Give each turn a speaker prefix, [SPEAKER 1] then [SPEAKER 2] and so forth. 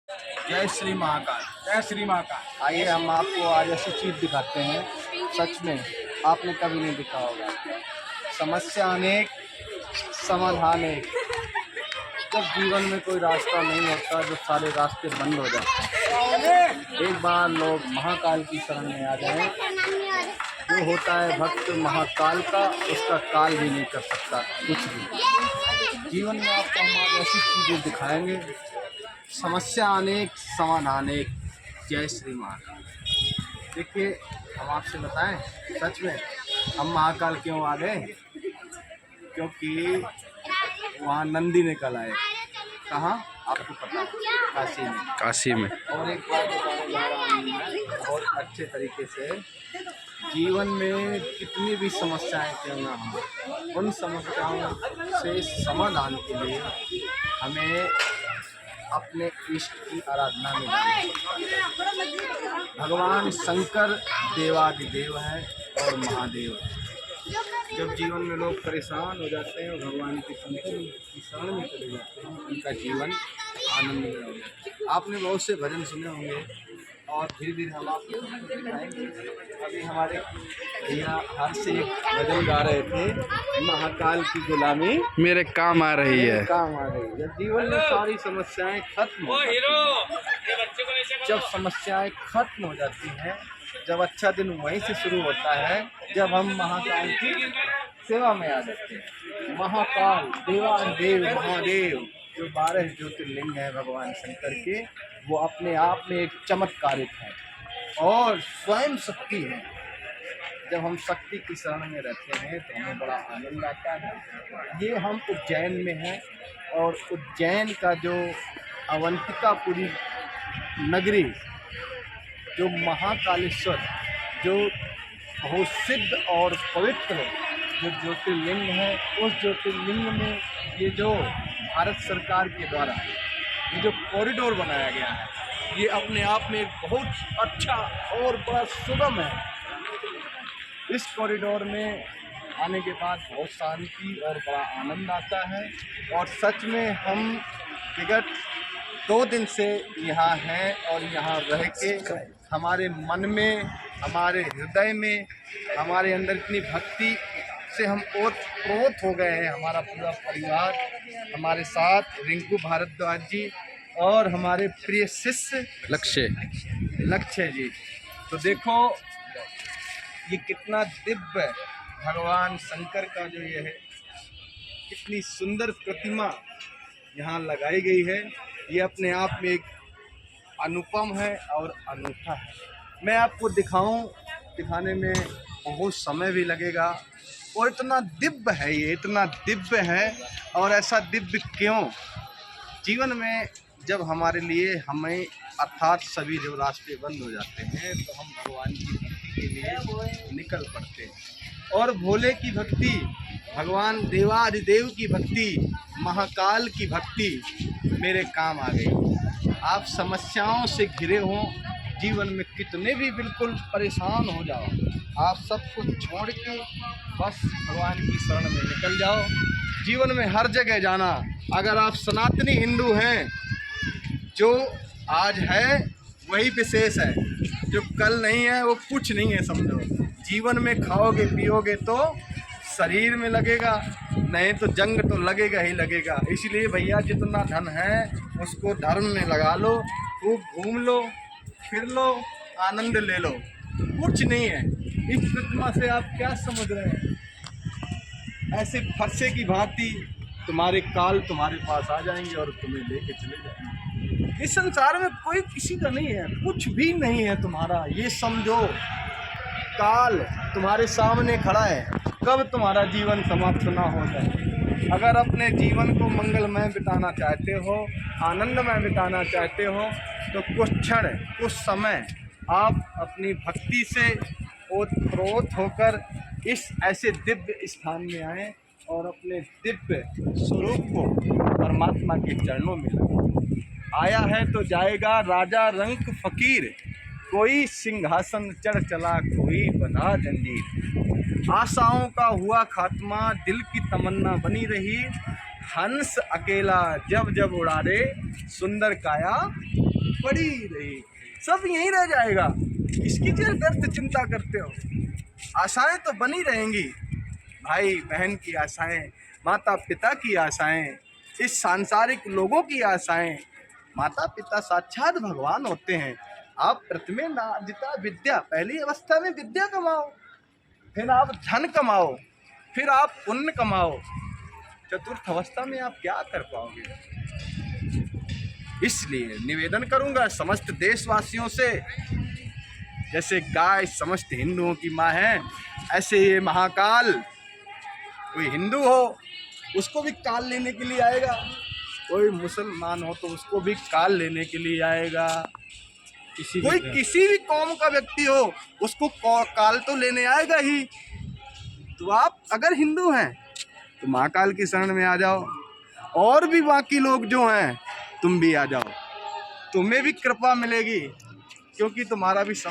[SPEAKER 1] जय श्री महाकाल।
[SPEAKER 2] जय श्री महाकाल।
[SPEAKER 3] आइए हम आपको आज ऐसी चीज़ दिखाते हैं, सच में आपने कभी नहीं देखा होगा। समस्या अनेक, समाधान एक। जब जीवन में कोई रास्ता नहीं होता, जब सारे रास्ते बंद हो जाते हैं, एक बार लोग महाकाल की शरण में आ जाएं। जो होता है भक्त महाकाल का, उसका काल भी नहीं कर सकता कुछ भी। जीवन में आपको हम आज ऐसी चीज़ें दिखाएंगे, समस्या अनेक, समाधान एक। जय श्री महाकाल। देखिए, हम आपसे बताएं, सच में हम महाकाल क्यों आ गए? क्योंकि वहाँ नंदी निकल आए। कहाँ आपको पता है? काशी में।
[SPEAKER 4] काशी में।
[SPEAKER 3] और एक बात बताने जा रहा हूँ मैं बहुत अच्छे तरीके से। जीवन में कितनी भी समस्याएं क्यों ना हो, उन समस्याओं से समाधान के लिए हमें अपने इष्ट की आराधना में भगवान शंकर देवादिदेव है और महादेव है। जब जीवन में लोग परेशान हो जाते हैं और भगवान के शंकर की शरण में चले जाते हैं, उनका जीवन आनंद में हो जाता है। आपने बहुत से भजन सुने होंगे और धीरे धीरे हम आपको दिखाएंगे। अभी हमारे भैया हर से एक भजन गा रहे थे, महाकाल की गुलामी
[SPEAKER 4] मेरे काम आ रही है।
[SPEAKER 3] काम आ रही है। जीवन में सारी समस्याएं खत्म हो जाती हैं। जब समस्याएं खत्म हो जाती हैं, जब अच्छा दिन वहीं से शुरू होता है जब हम महाकाल की सेवा में आ जाते हैं। महाकाल देवादेव महादेव जो 12 ज्योतिर्लिंग है भगवान शंकर के, वो अपने आप में एक चमत्कारिक है और स्वयं शक्ति है। जब हम शक्ति की शरण में रहते हैं तो हमें बड़ा आनंद आता है। ये हम उज्जैन में हैं और उज्जैन का जो अवंतिकापुरी नगरी, जो महाकालेश्वर, जो बहुत सिद्ध और पवित्र जो ज्योतिर्लिंग है, उस ज्योतिर्लिंग में ये जो भारत सरकार के द्वारा ये जो कॉरिडोर बनाया गया है, ये अपने आप में एक बहुत अच्छा और बड़ा सुगम है। इस कॉरिडोर में आने के बाद बहुत शांति और बड़ा आनंद आता है। और सच में हम विगत 2 दिन से यहाँ हैं और यहाँ रह के हमारे मन में, हमारे हृदय में, हमारे अंदर इतनी भक्ति से हम ओतप्रोत हो गए हैं। हमारा पूरा परिवार हमारे साथ, रिंकू भारद्वाज जी और हमारे प्रिय शिष्य लक्ष्य जी। तो देखो ये कितना दिव्य भगवान शंकर का जो ये है, कितनी सुंदर प्रतिमा यहाँ लगाई गई है। ये अपने आप में एक अनुपम है और अनूठा है। मैं आपको दिखाने में बहुत समय भी लगेगा और इतना दिव्य है ये, इतना दिव्य है। और ऐसा दिव्य क्यों? जीवन में जब हमारे लिए हमें अर्थात सभी जब रास्ते बंद हो जाते हैं तो हम भगवान की भक्ति के लिए निकल पड़ते हैं। और भोले की भक्ति, भगवान देवादिदेव की भक्ति, महाकाल की भक्ति मेरे काम आ गई। आप समस्याओं से घिरे हों, जीवन में कितने भी बिल्कुल परेशान हो जाओ, आप सब कुछ छोड़ के बस भगवान की शरण में निकल जाओ। जीवन में हर जगह जाना। अगर आप सनातनी हिंदू हैं, जो आज है वही विशेष है, जो कल नहीं है वो कुछ नहीं है समझो। जीवन में खाओगे पियोगे तो शरीर में लगेगा, नहीं तो जंग तो लगेगा ही लगेगा। इसलिए भैया जितना धन है उसको धर्म में लगा लो, खूब घूम लो, फिर लो, आनंद ले लो। कुछ नहीं है इस प्रतिमा से। आप क्या समझ रहे हैं? ऐसे फरसे की भांति तुम्हारे काल तुम्हारे पास आ जाएंगे और तुम्हें लेके चले जाएंगे। इस संसार में कोई किसी का नहीं है, कुछ भी नहीं है तुम्हारा। ये समझो काल तुम्हारे सामने खड़ा है, कब तुम्हारा जीवन समाप्त ना हो जाए। अगर अपने जीवन को मंगलमय बिताना चाहते हो, आनंदमय बिताना चाहते हो, तो कुछ क्षण, कुछ समय आप अपनी भक्ति से ओतप्रोत होकर इस ऐसे दिव्य स्थान में आएँ और अपने दिव्य स्वरूप को परमात्मा के चरणों में लगाएं। आया है तो जाएगा राजा रंक फकीर, कोई सिंहासन चढ़ चला, कोई बंधा जंजीर। आशाओं का हुआ खात्मा, दिल की तमन्ना बनी रही, हंस अकेला जब जब उड़ा रे, सुंदर काया पड़ी रही, सब यहीं रह जाएगा। इसकी जो व्यर्थ चिंता करते हो, आशाएं तो बनी रहेंगी, भाई बहन की आशाएं, माता पिता की आशाएं, इस सांसारिक लोगों की आशाएं। माता पिता साक्षात भगवान होते हैं। आप प्रथमे नादिता विद्या, पहली अवस्था में विद्या कमाओ, फिर आप धन कमाओ, फिर आप पुण्य कमाओ, चतुर्थ अवस्था में आप क्या कर पाओगे। इसलिए निवेदन करूंगा समस्त देशवासियों से, जैसे गाय समस्त हिंदुओं की माँ है, ऐसे ये महाकाल, कोई हिंदू हो उसको भी काल लेने के लिए आएगा, कोई मुसलमान हो तो उसको भी काल लेने के लिए आएगा, कोई किसी भी कौम का व्यक्ति हो उसको काल तो लेने आएगा ही। तो आप अगर हिंदू हैं तो महाकाल की शरण में आ जाओ, और भी बाकी लोग जो हैं तुम भी आ जाओ, तुम्हें भी कृपा मिलेगी, क्योंकि तुम्हारा भी